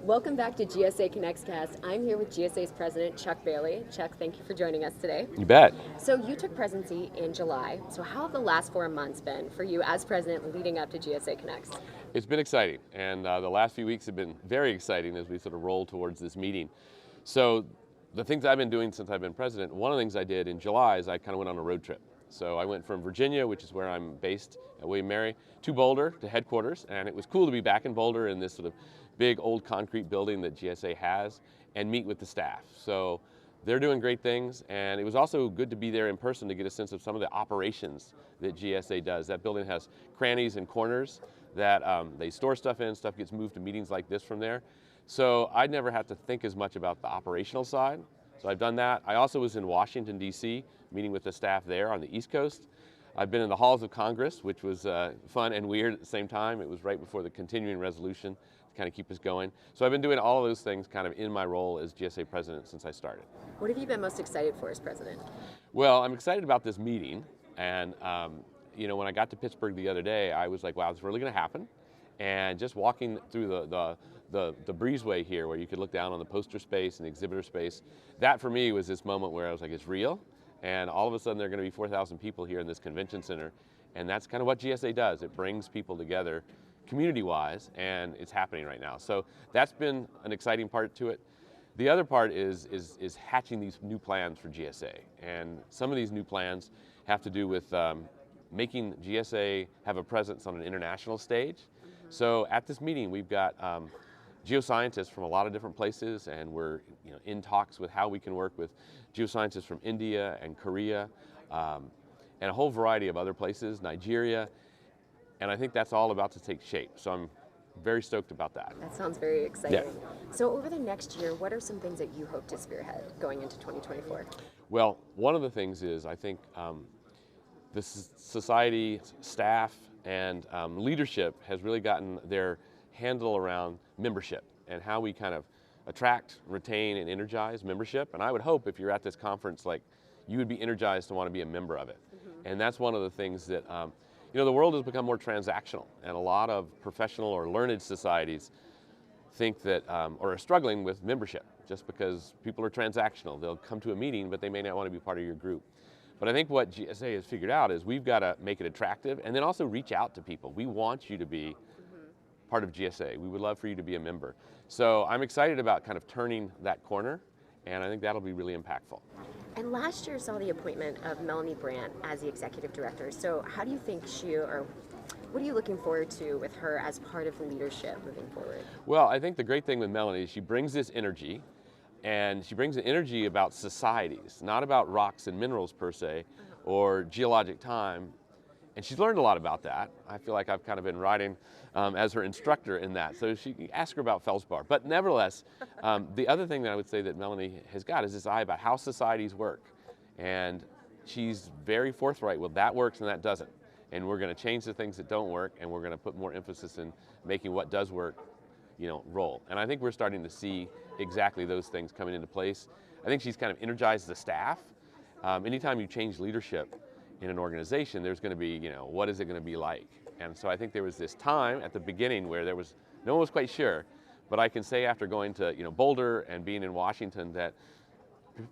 Welcome back to GSA Connects Cast. I'm here with GSA's President Chuck Bailey. Chuck, thank you for joining us today. You bet. So you took presidency in July. So how have the last 4 months been for you as president leading up to GSA Connects? It's been exciting, and the last few weeks have been very exciting as we sort of roll towards this meeting. So the things I've been doing since I've been president, one of the things I did in July is I kind of went on a road trip. So I went from Virginia, which is where I'm based at William & Mary, to Boulder, to headquarters, and it was cool to be back in Boulder in this sort of big old concrete building that GSA has and meet with the staff. So they're doing great things, and it was also good to be there in person to get a sense of some of the operations that GSA does. That building has crannies and corners that they store stuff in, stuff gets moved to meetings like this from there. So I'd never have to think as much about the operational side. So I've done that. I also was in Washington, D.C., meeting with the staff there on the East Coast. I've been in the halls of Congress, which was fun and weird at the same time. It was right before the continuing resolution to kind of keep us going. So I've been doing all of those things kind of in my role as GSA president since I started. What have you been most excited for as president? Well, I'm excited about this meeting. And you know, when I got to Pittsburgh the other day, I was like, wow, it's really going to happen. And just walking through the breezeway here where you could look down on the poster space and the exhibitor space, that for me was this moment where I was like, it's real. And all of a sudden there are going to be 4,000 people here in this convention center. And that's kind of what GSA does. It brings people together community-wise, and it's happening right now. So that's been an exciting part to it. The other part is hatching these new plans for GSA. And some of these new plans have to do with making GSA have a presence on an international stage. So at this meeting, we've got geoscientists from a lot of different places, and we're in talks with how we can work with geoscientists from India and Korea, and a whole variety of other places, Nigeria, and I think that's all about to take shape. So I'm very stoked about that. That sounds very exciting. Yeah. So over the next year, what are some things that you hope to spearhead going into 2024? Well, one of the things is I think the society, staff, and leadership has really gotten their handle around membership and how we kind of attract, retain, and energize membership. And I would hope if you're at this conference, like, you would be energized to want to be a member of it. And that's one of the things that, the world has become more transactional, and a lot of professional or learned societies think that, or are struggling with membership just because people are transactional. They'll come to a meeting, but they may not want to be part of your group. But I think what GSA has figured out is we've got to make it attractive and then also reach out to people. We want you to be part of GSA. We would love for you to be a member. So I'm excited about kind of turning that corner, and I think that'll be really impactful. And last year saw the appointment of Melanie Brandt as the executive director. So how do you think what are you looking forward to with her as part of the leadership moving forward? Well, I think the great thing with Melanie is she brings this energy, and she brings an energy about societies, not about rocks and minerals per se, or geologic time. And she's learned a lot about that. I feel like I've kind of been riding as her instructor in that. So she can ask her about feldspar. But nevertheless, the other thing that I would say that Melanie has got is this eye about how societies work. And she's very forthright. Well, that works and that doesn't. And we're going to change the things that don't work, and we're going to put more emphasis in making what does work, roll. And I think we're starting to see exactly those things coming into place. I think she's kind of energized the staff. Anytime you change leadership in an organization, there's going to be, what is it going to be like? And so I think there was this time at the beginning where no one was quite sure, but I can say after going to, Boulder and being in Washington that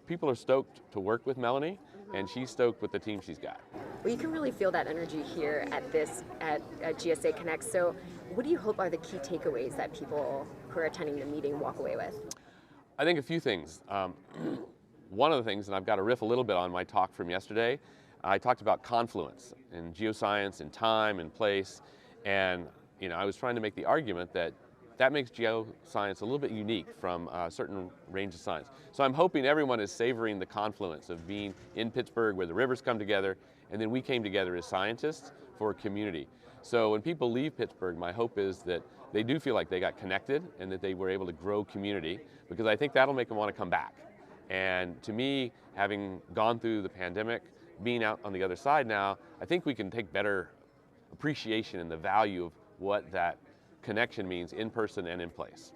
people are stoked to work with Melanie, and she's stoked with the team she's got. Well, you can really feel that energy here at GSA Connect. So what do you hope are the key takeaways that people who are attending the meeting walk away with? I think a few things. One of the things, and I've got to riff a little bit on my talk from yesterday, I talked about confluence in geoscience and time and place, and I was trying to make the argument that makes geoscience a little bit unique from a certain range of science. So I'm hoping everyone is savoring the confluence of being in Pittsburgh where the rivers come together, and then we came together as scientists for a community. So when people leave Pittsburgh, my hope is that they do feel like they got connected and that they were able to grow community, because I think that'll make them want to come back. And to me, having gone through the pandemic, being out on the other side now, I think we can take better appreciation in the value of what that connection means in person and in place.